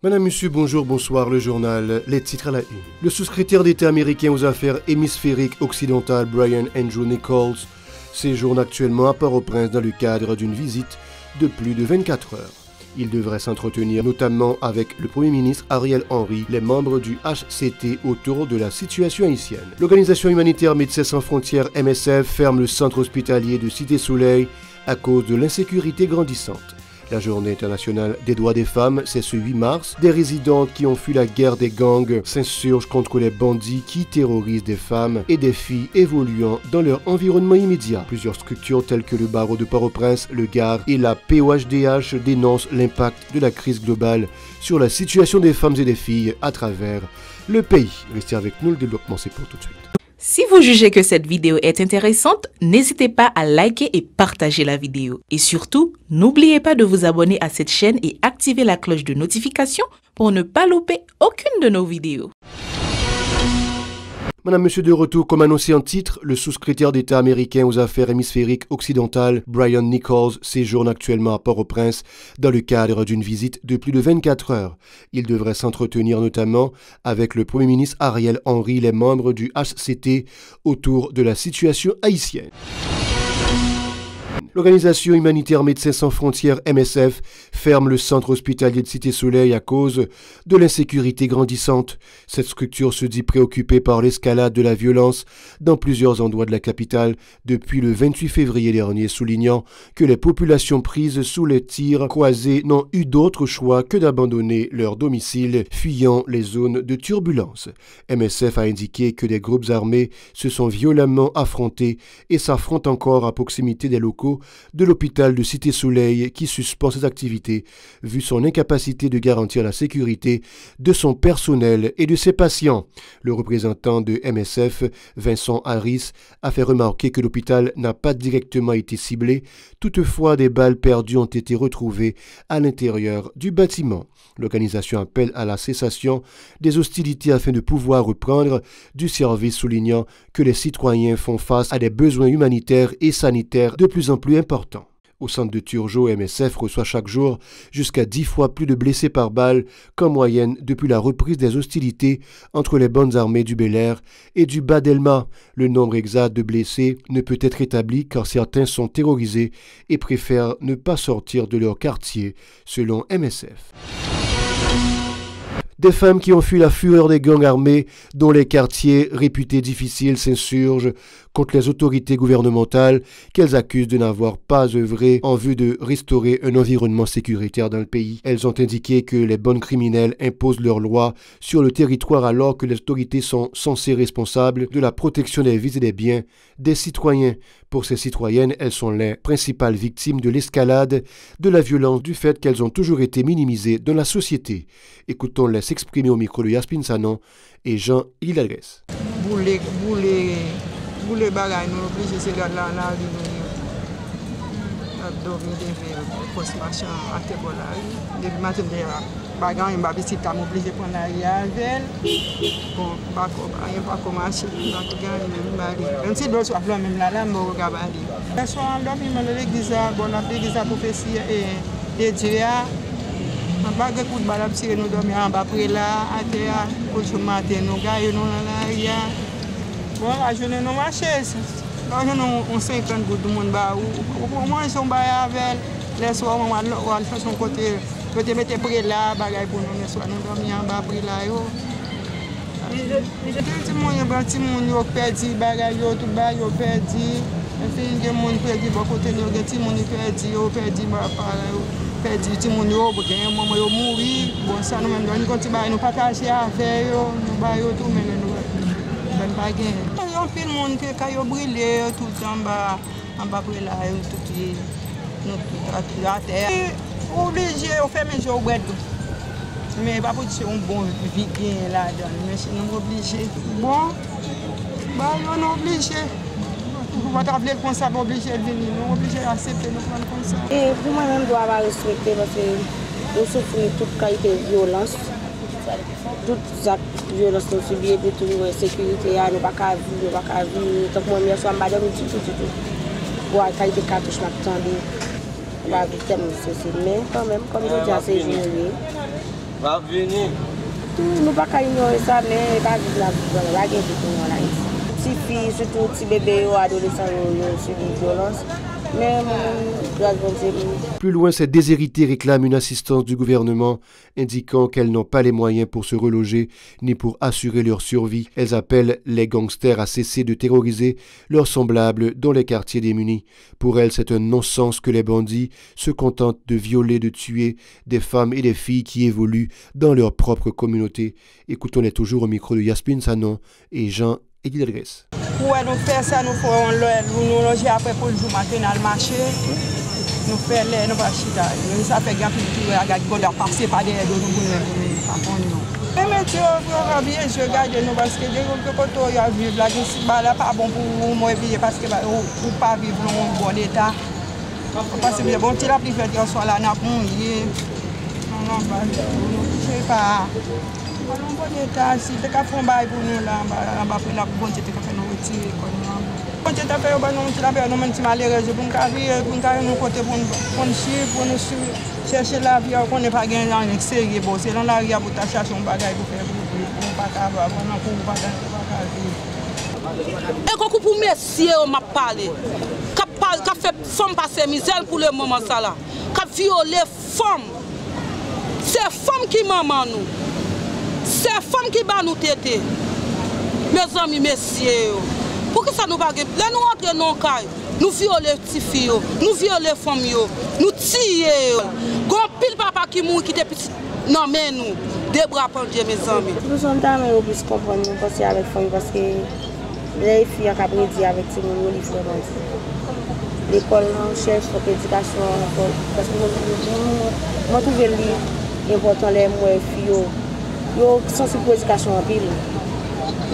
Madame, Monsieur, bonjour, bonsoir, le journal, les titres à la une. Le sous-secrétaire d'État américain aux affaires hémisphériques occidentales, Brian Andrew Nichols, séjourne actuellement à Port-au-Prince dans le cadre d'une visite de plus de 24 heures. Il devrait s'entretenir notamment avec le Premier ministre Ariel Henry, les membres du HCT autour de la situation haïtienne. L'organisation humanitaire Médecins sans frontières MSF ferme le centre hospitalier de Cité-Soleil à cause de l'insécurité grandissante. La journée internationale des droits des femmes, c'est ce 8 mars. Des résidentes qui ont fui la guerre des gangs s'insurgent contre les bandits qui terrorisent des femmes et des filles évoluant dans leur environnement immédiat. Plusieurs structures telles que le barreau de Port-au-Prince, le GAR et la POHDH dénoncent l'impact de la crise globale sur la situation des femmes et des filles à travers le pays. Restez avec nous, le développement c'est pour tout de suite. Si vous jugez que cette vidéo est intéressante, n'hésitez pas à liker et partager la vidéo. Et surtout, n'oubliez pas de vous abonner à cette chaîne et activer la cloche de notification pour ne pas louper aucune de nos vidéos. Madame, Monsieur, de retour, comme annoncé en titre, le sous-secrétaire d'État américain aux affaires hémisphériques occidentales, Brian Nichols, séjourne actuellement à Port-au-Prince dans le cadre d'une visite de plus de 24 heures. Il devrait s'entretenir notamment avec le Premier ministre Ariel Henry, les membres du HCT, autour de la situation haïtienne. L'organisation humanitaire Médecins sans frontières MSF ferme le centre hospitalier de Cité-Soleil à cause de l'insécurité grandissante. Cette structure se dit préoccupée par l'escalade de la violence dans plusieurs endroits de la capitale depuis le 28 février dernier, soulignant que les populations prises sous les tirs croisés n'ont eu d'autre choix que d'abandonner leur domicile, fuyant les zones de turbulence. MSF a indiqué que des groupes armés se sont violemment affrontés et s'affrontent encore à proximité des locaux de l'hôpital de Cité-Soleil qui suspend ses activités vu son incapacité de garantir la sécurité de son personnel et de ses patients. Le représentant de MSF, Vincent Harris, a fait remarquer que l'hôpital n'a pas directement été ciblé, toutefois des balles perdues ont été retrouvées à l'intérieur du bâtiment. L'organisation appelle à la cessation des hostilités afin de pouvoir reprendre du service, soulignant que les citoyens font face à des besoins humanitaires et sanitaires de plus en plus importants. Au centre de Turgeau, MSF reçoit chaque jour jusqu'à 10 fois plus de blessés par balle qu'en moyenne depuis la reprise des hostilités entre les bandes armées du Bel-Air et du Bas-Delma. Le nombre exact de blessés ne peut être établi car certains sont terrorisés et préfèrent ne pas sortir de leur quartier, selon MSF. Des femmes qui ont fui la fureur des gangs armés dont les quartiers réputés difficiles s'insurgent contre les autorités gouvernementales qu'elles accusent de n'avoir pas œuvré en vue de restaurer un environnement sécuritaire dans le pays. Elles ont indiqué que les bandes criminelles imposent leurs lois sur le territoire alors que les autorités sont censées responsables de la protection des vies et des biens des citoyens. Pour ces citoyennes, elles sont les principales victimes de l'escalade de la violence du fait qu'elles ont toujours été minimisées dans la société. Écoutons-les s'exprimer au micro de Yaspin Sanon et Jean Hidalgues. Boule bagay nou oblige se gade la vi nou dormi devè post machan ate bolay. Depi matin de bagay yon babisit tam oblige pon la ri avel. Bon, bako, yon pa komanche, donc gade yon bari. Yon si do sou aflon mèm la mbo gabali. Yon so an dormi mè l'egliza, bon ap l'egliza profesi de Diya. An bagay kout balap sire nou dormi an ba pre la, ate ya, koujou maten nou gaye nou la ri ya. Bon, la journée nous marchons. La journée on 50 gouttes de monde au moins son bail avec les soirs on va faire son côté peut-être mettre près là bagaille pour nous les soirs nous dormir en bas près là yo. Petit monde yo perdu bagaille yo tout bail yo perdu. Enfin des monde perdu bon côté yo petit monde perdu yo perdu ba perdu petit monde yo bien maman yo mourir. Bon ça nous même nous continue nous partager avec yo nous bail yo tout mais il y a un peu de monde qui a brûlé tout le temps en bas de la tout à terre. Obligé de faire mes jours mais pas pour dire un bon vivien là-dedans, mais c'est non obligé. Bon, on est obligé. Vous ne pouvez pas comme ça, obligé de venir, on est obligé d'accepter de prendre comme ça. Et pour moi-même, je dois respecter parce que je souffre toute qualité de violence. Toutes les violences sont subies et toute la sécurité, nous ne pouvons pas vivre. Donc, moi, je suis en bas de tout. Pour la qualité de cartouche, je suis en victime, mais quand même, comme je dis, c'est généreux. Va venir. Nous pas qu'à ignorer ça, mais pas vivre la vie la guerre en Haïti. Petites filles, surtout petits bébés ou adolescents, subissent des violences. Mais plus loin, ces déshérités réclament une assistance du gouvernement, indiquant qu'elles n'ont pas les moyens pour se reloger ni pour assurer leur survie. Elles appellent les gangsters à cesser de terroriser leurs semblables dans les quartiers démunis. Pour elles, c'est un non-sens que les bandits se contentent de violer, de tuer des femmes et des filles qui évoluent dans leur propre communauté. Écoutons-les toujours au micro de Yasmine Sanon et Jean Eddy Delgrès. Pour nous faire ça, nous loger après pour le jour matin dans le marché. Nous faisons les nous chita. Ça fait grand plus de passer par derrière nous pour nous. Mais monsieur, bien je regarde nous parce que quand on y a vivre là, c'est pas bon pour moi vivre parce que pour pas vivre dans un bon état. Parce que bon, tu l'as plus fait qu'on soit là, n'a pas mouillé. Non, je sais pas. Allons bon état, si tu as fait un bail pour nous là, on va faire la bonne tête que nous retirer comme nous. Quand tu as fait un bail, tu l'as fait, nous sommes malheureux, pour nous côté pour nous suivre, pour nous chercher la vie, on n'est pas gagné dans l'extérieur, c'est dans la rue pour chercher un bagage pour faire pour pas avoir, pour pas vivre. Et quand pour messieurs m'a parlé, qui fait femme passer misère pour le moment ça là, qui viole femme. C'est femme qui maman nous. C'est femme qui bat nous tété. Mes amis, messieurs, pour que ça nous bague, là nous entrons dans le cas, nous violons les petites filles, nous violons les femmes, nous tirons. Gon pile papa qui mourit qui était petit, non mais nous, des bras pendus mes amis. Nous sommes dans le plus comprendre nous passer avec famille parce que les filles ont appris avec ces gens, ils font l'école, on cherche pour l'éducation, parce que moi trouve le important les moins filles. Yo sensible pour l'éducation en pile.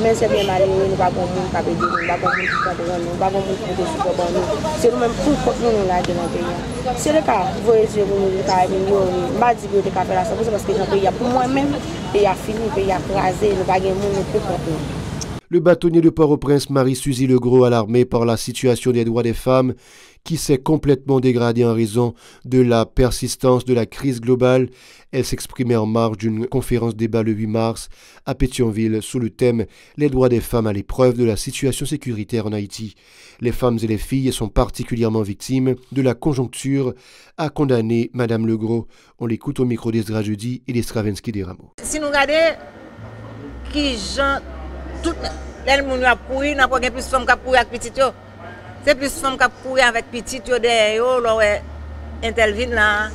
Mais c'est bien malheureux, nous ne pouvons pas aider, nous ne pouvons pas aider, nous ne pouvons pas aider. C'est nous-mêmes tout nous là dans le pays. C'est le cas, vous voyez, je vous dis que je ne dis pas que faire la chose parce que j'ai payé pour moi-même, le pays a fini, le pays a crasé, nous ne pouvons pas aider, nous ne pouvons pas aider. Le bâtonnier de Port-au-Prince, Marie-Suzy Legros, alarmé par la situation des droits des femmes qui s'est complètement dégradée en raison de la persistance de la crise globale. Elle s'exprimait en marge d'une conférence débat le 8 mars à Pétionville sous le thème « Les droits des femmes à l'épreuve de la situation sécuritaire en Haïti ». Les femmes et les filles sont particulièrement victimes de la conjoncture, a condamné Mme Legros. On l'écoute au micro d'Esdra Jeudi et d'Estravensky des Rameaux. Si nous regardons qui gens tout les gens qui pourri n'a pas plus de femmes qui pourri avec petit yo. C'est plus de femmes qui pourri avec petit yo derrière yo là intervient là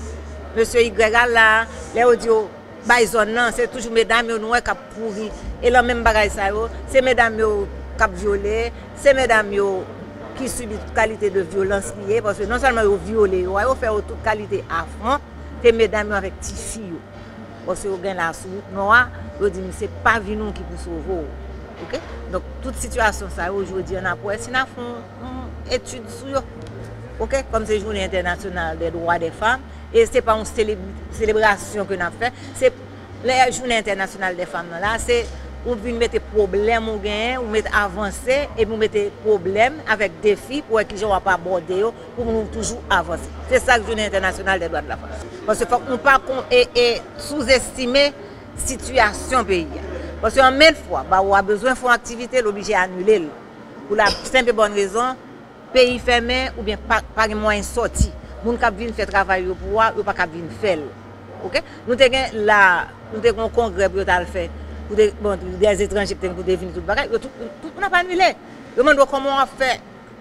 monsieur Y là les audio zone là c'est toujours mesdames yo nous qui pourri et la même bagaille ça yo c'est mesdames yo qui violé c'est mesdames yo qui subissent toute qualité de violence liée parce que non seulement yo violé yo fait toute qualité affront c'est mesdames avec petit filles parce que yo gagne la sous noir yo dit c'est pas vie nous qui pour sauver. Okay? Donc, toute situation, ça aujourd'hui, on a pour essayer de faire une étude sur okay? Comme c'est Journée internationale des droits des femmes, et ce n'est pas une célébration que nous avons fait, c'est la Journée internationale des femmes. Là, c'est où vous mettez problème ou gain, ou mettez avancé, et vous mettez problème avec défis pour que les gens ne soient pas abordés, pour nous toujours avancer. C'est ça la Journée internationale des droits de la femme. Parce qu'il faut qu'on ne pas sous-estimer la situation pays. Parce qu'en même fois, on a besoin de faire une activité, l'obligé à annuler. Pour la simple et bonne raison, pays fermé ou bien pas de moyens sortis. Les gens qui viennent faire travail pour pouvoir, ils ne peuvent pas venir faire. Okay? Nous avons un congrès pour le faire. Pour des étrangers qui viennent venir tout le bagage, tout n'a pas annulé. Nous demandons comment on fait.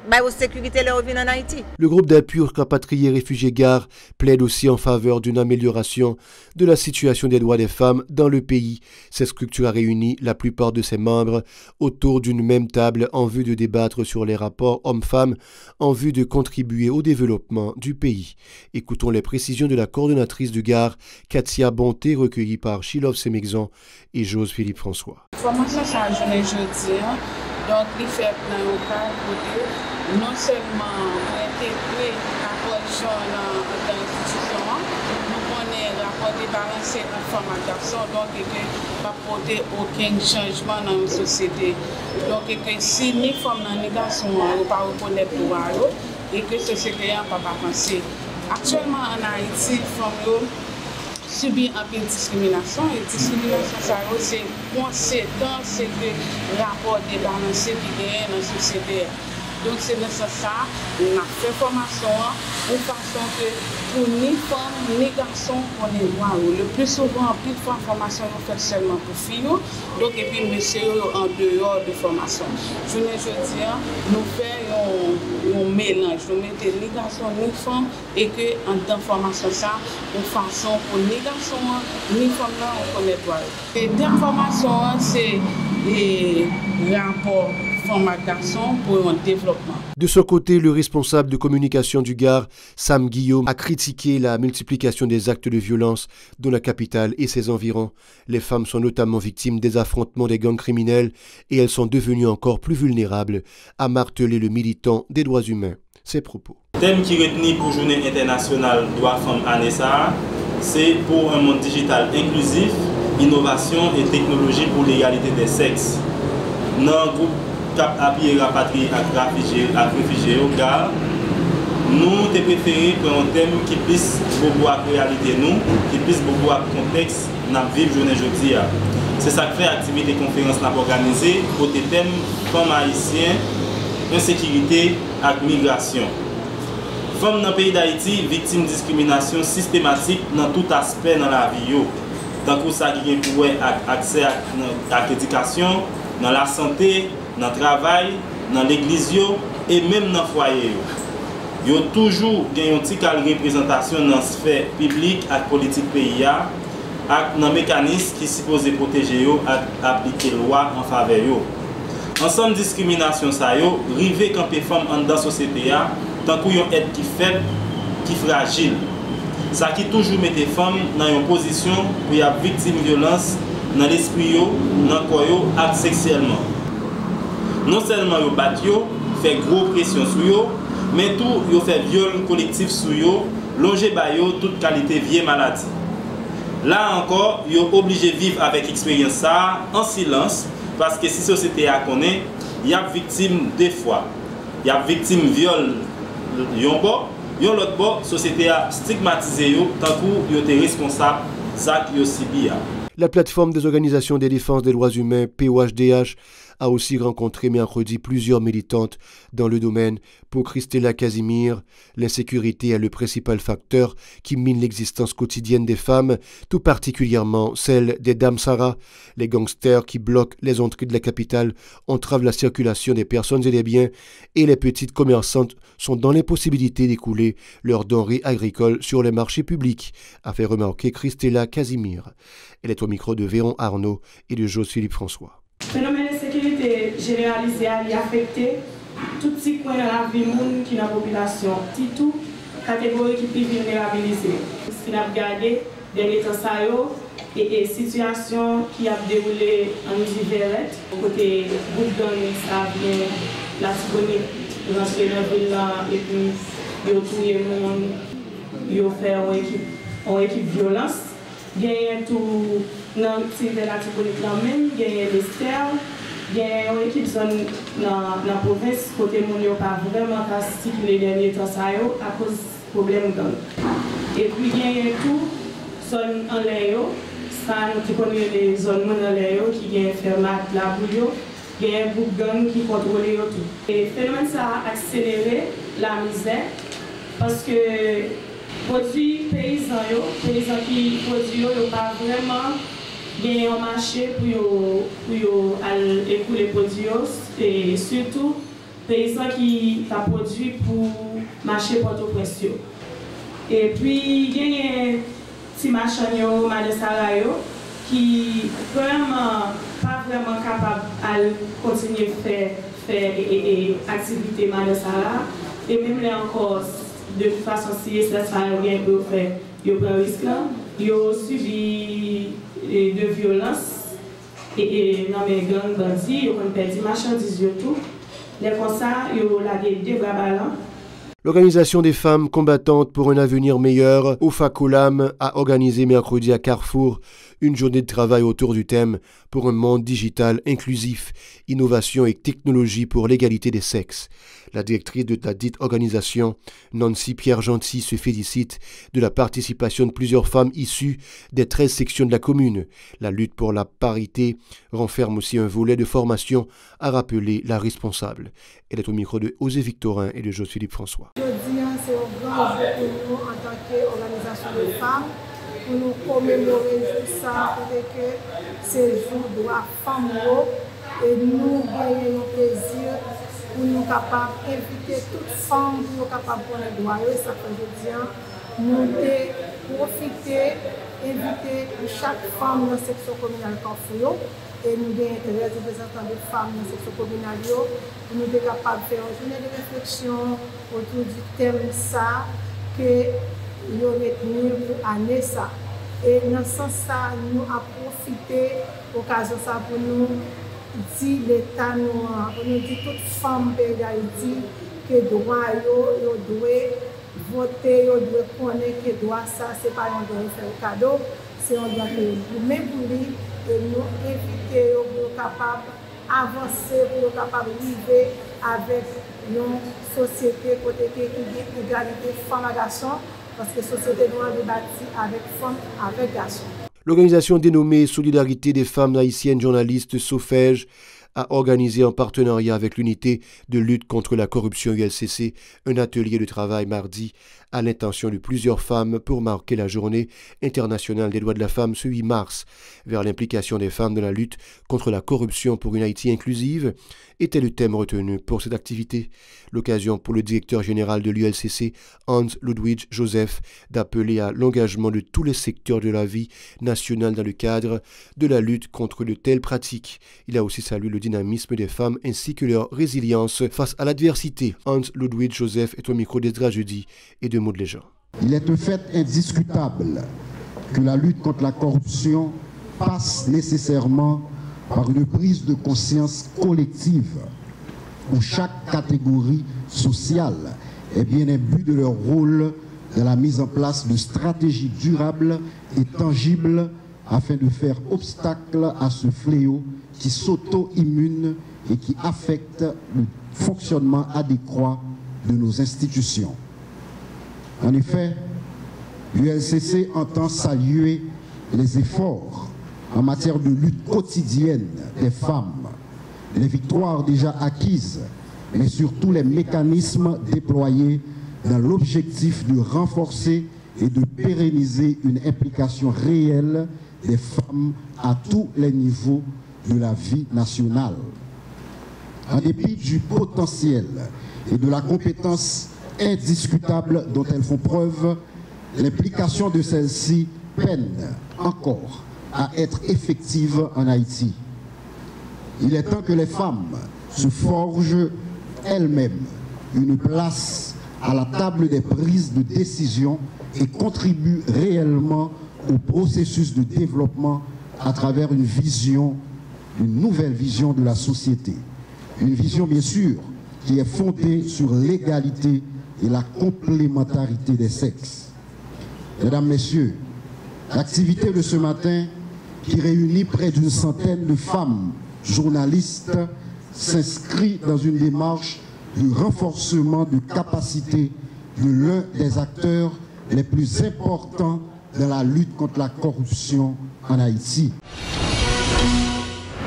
En Haïti. Le groupe d'appui aux rapatriés réfugiés Gare plaide aussi en faveur d'une amélioration de la situation des droits des femmes dans le pays. Cette structure a réuni la plupart de ses membres autour d'une même table en vue de débattre sur les rapports hommes-femmes en vue de contribuer au développement du pays. Écoutons les précisions de la coordonnatrice de Gare, Katia Bonté, recueillie par Chilov Semexon et Jose Philippe François. Formation ça a jeudi, donc il fait plein au cas côté. Non seulement intégrer la position dans l'institution, nous connaissons rapport des parents, c'est un format garçon, donc il ne va pas porter aucun changement dans la société. Donc si ni femmes ni garçons ne pas reconnaître le pouvoir et que la société n'a pas avancé. Actuellement en Haïti, les femmes subi un peu de discrimination. Et discrimination, ça c'est conséquence de rapport débalancé qui est dans la société. Donc c'est nécessaire, on a fait formation de façon que pour ni femmes ni garçons on est droit. Le plus souvent, plus de fois formation est faite seulement pour filles. Donc et puis messieurs en dehors de formation. Je veux dire, nous faisons un mélange, nous mettons ni garçons ni femmes et que en temps formation ça, de façon pour ni garçons ni femmes là on connaît droit. Et dernière formation c'est les rapports formation pour un développement. De son côté, le responsable de communication du Gard, Sam Guillaume, a critiqué la multiplication des actes de violence dans la capitale et ses environs. Les femmes sont notamment victimes des affrontements des gangs criminels et elles sont devenues encore plus vulnérables, a martelé le militant des droits humains. Ses propos. Le thème qui est retenu pour la Journée internationale droits femmes ANESA, c'est pour un monde digital inclusif, innovation et technologie pour l'égalité des sexes. Dans le groupe Cap Appuyer la patrie à réfugiés au Gard, nous avons préféré pour un thème qui puisse beaucoup à la réalité, qui puisse beaucoup à contexte dans la vie de journée aujourd'hui. C'est ça qui fait l'activité conférence organisée pour le thème femmes haïtiennes, insécurité et migration. Femmes dans le pays d'Haïti, victimes de discrimination systématique dans tout aspect dans la vie. Tant que ça qui pour accès à l'éducation, dans la santé, dans le travail, dans l'église et même dans le foyer. Il y a toujours une petite représentation dans la sphère publique et politique pays, avec un mécanisme qui suppose protéger et appliquer la loi en faveur. Ensemble de discrimination, ça arrive quand les femmes dans la société, tant qu'il y a une aide qui faible, qui fragile. Ça qui toujours met les femmes dans une position où il y a victime de violence dans l'esprit, dans le corps et sexuellement. Non seulement ils battent, fait gros pression sur eux, mais tout ils fait viol collectif sur eux, longer par toute qualité vieille maladie. Là encore, ils sont obligés de vivre avec l'expérience ça en silence parce que si la société a connaît, il y a victime deux fois. Il y a victime viol l'autre bord, la société a stigmatisé tant qu'ils étaient responsables de ça qu'ils ont subi. La plateforme des organisations de défense des droits humains, POHDH, a aussi rencontré mercredi plusieurs militantes dans le domaine. Pour Christella Casimir, l'insécurité est le principal facteur qui mine l'existence quotidienne des femmes, tout particulièrement celle des Damsara. Les gangsters qui bloquent les entrées de la capitale entravent la circulation des personnes et des biens et les petites commerçantes sont dans l'impossibilité d'écouler leurs denrées agricoles sur les marchés publics, a fait remarquer Christella Casimir. Elle est au micro de Véron Arnaud et de José-Philippe François. Le phénomène de sécurité généralisée a affecté tout petit coin dans la vie qui est dans la population, tout catégorie qui est vulnérabilisée. Ce qu'on a regardé dernier temps et situation qui a déroulé en hiver, côté groupe gang, ça vient la Tibonite, rentrer dans la ville là et puis ils ont tué le monde, ils ont fait une équipe violence. Il y a tout dans la Tibonite même, il y a des stères, il y a une équipe dans la province, côté mon n'a pas vraiment circulé les derniers temps à cause du problème gang. Et puis il y a tout zone en l'air, ça nous connaissons les zones en l'air qui ont fermat la boule, il y a un groupe gang qui contrôle tout. Et le phénomène ça a accéléré la misère parce que produits paysans qui produisent n'ont pas vraiment gagné un marché pour écouler les produits et surtout paysans qui ont produit pour marché Port-au-Prince. Et puis il y a des petits marchands qui vraiment pas vraiment capables de continuer à faire activité et même là encore de toute façon, si ça a bien fait, ils ont pris un risque, ils ont subi de violence et dans les gangs bandits, ils ont perdu marchandises et tout. Mais comme ça, ils ont lagué des bras ballants. L'Organisation des femmes combattantes pour un avenir meilleur, OFACOLAM, a organisé mercredi à Carrefour une journée de travail autour du thème pour un monde digital inclusif, innovation et technologie pour l'égalité des sexes. La directrice de la dite organisation, Nancy Pierre-Gentil, se félicite de la participation de plusieurs femmes issues des 13 sections de la commune. La lutte pour la parité renferme aussi un volet de formation, a rappelé la responsable. Elle est au micro de Osée Victorin et de José-Philippe François. Aujourd'hui, c'est un grand jour pour nous en tant qu'organisation de femmes, pour nous commémorer ça, pour que ce jour doit femmes et nous gagnons un plaisir pour nous capables d'inviter toutes femmes pour nous capables de prendre le droit. Et ça fait aujourd'hui, nous profiter, inviter chaque femme dans la section communale Carrefour. Et nous avons des représentants de femmes dans la section communale pour nous être capables de faire une journée de réflexion autour du thème ça que nous avons retenu pour l'année ça. Et dans ce sens, nous avons profité de l'occasion pour nous dire l'État noir, pour nous dire toutes les femmes de Haïti que droit doivent voter, doivent connaître que droit ça, ce n'est pas un droit de faire un cadeau, c'est un droit de même pour lui. Et nous inviter pour être capables d'avancer, pour être capables de vivre avec une société côté qui a égalité femmes et garçons, parce que la société doit être bâtie avec femmes et garçons. L'organisation dénommée Solidarité des femmes haïtiennes journalistes SOFEJ a organisé en partenariat avec l'unité de lutte contre la corruption ULCC un atelier de travail mardi à l'intention de plusieurs femmes pour marquer la journée internationale des droits de la femme ce 8 mars. Vers l'implication des femmes dans la lutte contre la corruption pour une Haïti inclusive était le thème retenu pour cette activité. L'occasion pour le directeur général de l'ULCC, Hans Ludwig Joseph, d'appeler à l'engagement de tous les secteurs de la vie nationale dans le cadre de la lutte contre de telles pratiques. Il a aussi salué le dynamisme des femmes ainsi que leur résilience face à l'adversité. Hans Ludwig Joseph est au micro d'Esdra Jeudi et de Maud Léjean. Il est un fait indiscutable que la lutte contre la corruption passe nécessairement par une prise de conscience collective où chaque catégorie sociale est bien imbu de leur rôle dans la mise en place de stratégies durables et tangibles afin de faire obstacle à ce fléau qui s'auto-immune et qui affecte le fonctionnement adéquat de nos institutions. En effet, l'ULCC entend saluer les efforts en matière de lutte quotidienne des femmes, les victoires déjà acquises, mais surtout les mécanismes déployés dans l'objectif de renforcer et de pérenniser une implication réelle des femmes à tous les niveaux de la vie nationale. En dépit du potentiel et de la compétence indiscutable dont elles font preuve, l'implication de celles-ci peine encore à être effective en Haïti. Il est temps que les femmes se forgent elles-mêmes une place à la table des prises de décision et contribuent réellement au processus de développement à travers une nouvelle vision de la société. Une vision bien sûr qui est fondée sur l'égalité et la complémentarité des sexes. Mesdames, Messieurs, l'activité de ce matin qui réunit près d'une centaine de femmes journalistes s'inscrit dans une démarche de renforcement de capacité de l'un des acteurs les plus importants dans la lutte contre la corruption en Haïti.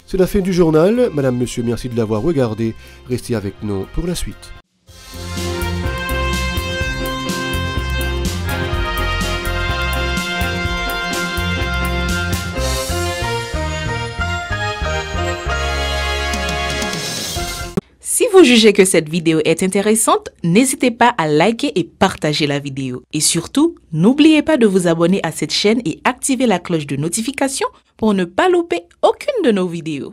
C'est la fin du journal. Madame, Monsieur, merci de l'avoir regardé. Restez avec nous pour la suite. Si vous jugez que cette vidéo est intéressante, n'hésitez pas à liker et partager la vidéo. Et surtout, n'oubliez pas de vous abonner à cette chaîne et activer la cloche de notification pour ne pas louper aucune de nos vidéos.